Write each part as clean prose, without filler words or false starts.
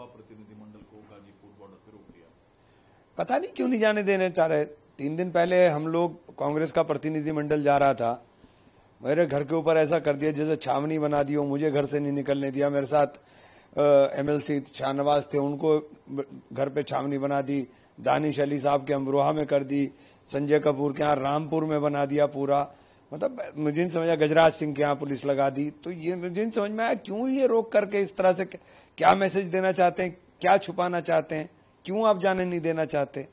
सपा प्रतिनिधिमंडल को गाजीपुर बॉर्डर पर रोक दिया? पता नहीं क्यों नहीं जाने देना चाह रहे। 3 दिन पहले हम लोग कांग्रेस का प्रतिनिधिमंडल जा रहा था, मेरे घर के ऊपर ऐसा कर दिया जैसे छावनी बना दी हो, मुझे घर से नहीं निकलने दिया। मेरे साथ एमएलसी शाहनवाज थे, उनको घर पे छावनी बना दी। दानिश अली साहब के अमरोहा में कर दी, संजय कपूर के यहाँ रामपुर में बना दिया पूरा। मतलब मुझे नहीं समझा, गजराज सिंह के यहाँ पुलिस लगा दी। तो ये मुझे नहीं समझ में आया क्यों ये रोक करके इस तरह से क्या मैसेज देना चाहते हैं, क्या छुपाना चाहते हैं, क्यों आप जाने नहीं देना चाहते।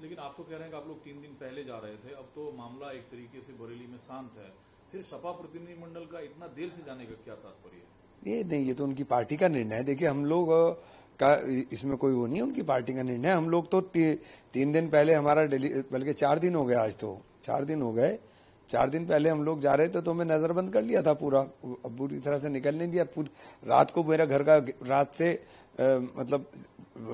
लेकिन आप तो कह रहे हैं कि आप लोग 3 दिन पहले जा रहे थे, अब तो मामला एक तरीके से बरेली में शांत है, फिर सपा प्रतिनिधिमंडल का इतना देर से जाने का क्या तात्पर्य है? ये नहीं, ये तो उनकी पार्टी का निर्णय है। देखिए हम लोग का इसमें कोई वो नहीं है, उनकी पार्टी का निर्णय। हम लोग तो 3 दिन पहले हमारा बल्कि 4 दिन हो गए, आज तो 4 दिन हो गए। 4 दिन पहले हम लोग जा रहे थे तो मैं नजरबंद कर लिया था पूरा, पूरी तरह से निकल नहीं दिया। रात को मेरा घर का रात से मतलब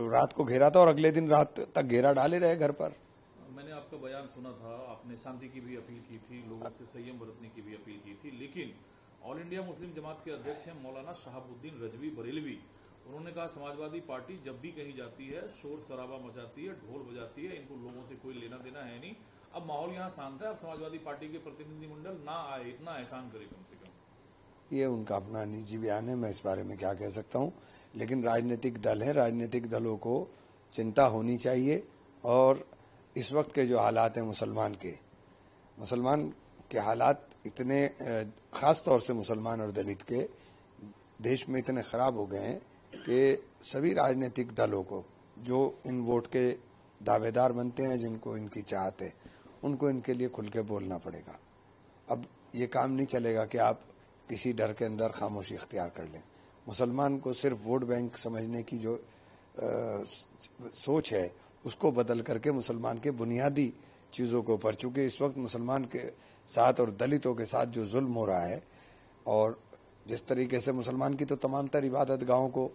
रात को घेरा था और अगले दिन रात तक घेरा डाले रहे घर पर। मैंने आपका बयान सुना था, आपने शांति की भी अपील की थी, लोगों से संयम बरतने की भी अपील की थी, लेकिन ऑल इंडिया मुस्लिम जमात के अध्यक्ष हैं मौलाना शहाबुद्दीन रजवी बरेलवी, उन्होंने कहा समाजवादी पार्टी जब भी कहीं जाती है शोर शराबा मचाती है, ढोल बजाती है, इनको लोगों से कोई लेना देना है नहीं। अब माहौल यहाँ शांत है, अब समाजवादी पार्टी के प्रतिनिधिमंडल ना आए, इतना एहसान करे कम से कम। ये उनका अपना निजी बयान है, मैं इस बारे में क्या कह सकता हूँ। लेकिन राजनीतिक दल है, राजनीतिक दलों को चिंता होनी चाहिए। और इस वक्त के जो हालात हैं मुसलमान के हालात इतने, खास तौर से मुसलमान और दलित के देश में इतने खराब हो गए हैं कि सभी राजनीतिक दलों को जो इन वोट के दावेदार बनते हैं, जिनको इनकी चाहत है, उनको इनके लिए खुल के बोलना पड़ेगा। अब ये काम नहीं चलेगा कि आप किसी डर के अंदर खामोशी इख्तियार कर लें। मुसलमान को सिर्फ वोट बैंक समझने की जो सोच है, उसको बदल करके मुसलमान के बुनियादी चीज़ों के ऊपर, चूंकि इस वक्त मुसलमान के साथ और दलितों के साथ जो जुल्म हो रहा है, और जिस तरीके से मुसलमान की तो तमाम तर इबादत गाहों को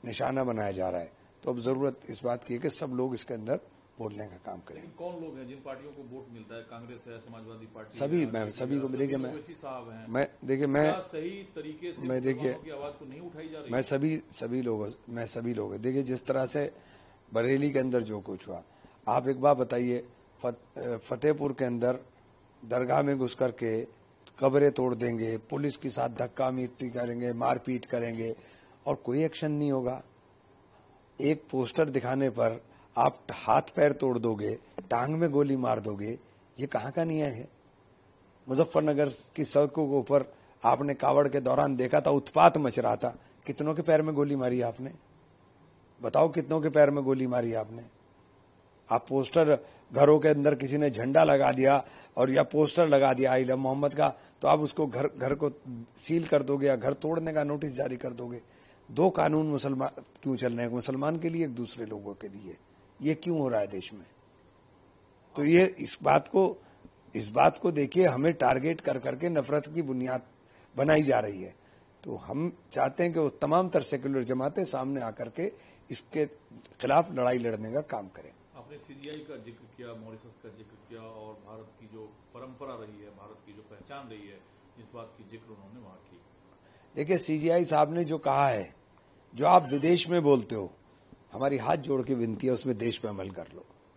निशाना बनाया जा रहा है, तो अब जरूरत इस बात की है कि सब लोग इसके अंदर बोलने का काम करें। कौन लोग हैं जिन पार्टियों को वोट मिलता है? कांग्रेस है, समाजवादी पार्टी, सभी मैं सभी को देखिए, मैं सही तरीके से देखिए की आवाज को नहीं उठाई जा रही। मैं सभी लोग देखिए, जिस तरह से बरेली के अंदर जो कुछ हुआ, आप एक बात बताइए, फतेहपुर के अंदर दरगाह में घुस करके कब्रें तोड़ देंगे, पुलिस के साथ धक्का मुक्की करेंगे, मारपीट करेंगे और कोई एक्शन नहीं होगा। एक पोस्टर दिखाने पर आप हाथ पैर तोड़ दोगे, टांग में गोली मार दोगे, ये कहाँ का न्याय है? मुजफ्फरनगर की सड़कों के ऊपर आपने कावड़ के दौरान देखा था, उत्पात मच रहा था, कितनों के पैर में गोली मारी आपने? बताओ कितनों के पैर में गोली मारी आपने? आप पोस्टर, घरों के अंदर किसी ने झंडा लगा दिया और या पोस्टर लगा दिया आई लव मोहम्मद का, तो आप उसको घर को सील कर दोगे या घर तोड़ने का नोटिस जारी कर दोगे। 2 कानून मुसलमान क्यों चल रहे हैं? मुसलमान के लिए, एक दूसरे लोगों के लिए। ये क्यों हो रहा है देश में? तो ये इस बात को देखिए, हमें टारगेट कर करके नफरत की बुनियाद बनाई जा रही है। तो हम चाहते हैं कि वो तमाम तर सेक्युलर जमातें सामने आकर के इसके खिलाफ लड़ाई लड़ने का काम करें। आपने सीजीआई का जिक्र किया, मॉरिशस का जिक्र किया, और भारत की जो परंपरा रही है, भारत की जो पहचान रही है, इस बात की जिक्र उन्होंने वहां की। देखिए, सीजीआई साहब ने जो कहा है, जो आप विदेश में बोलते हो, हमारी हाथ जोड़ के विनती है, उसमें देश में अमल कर लो।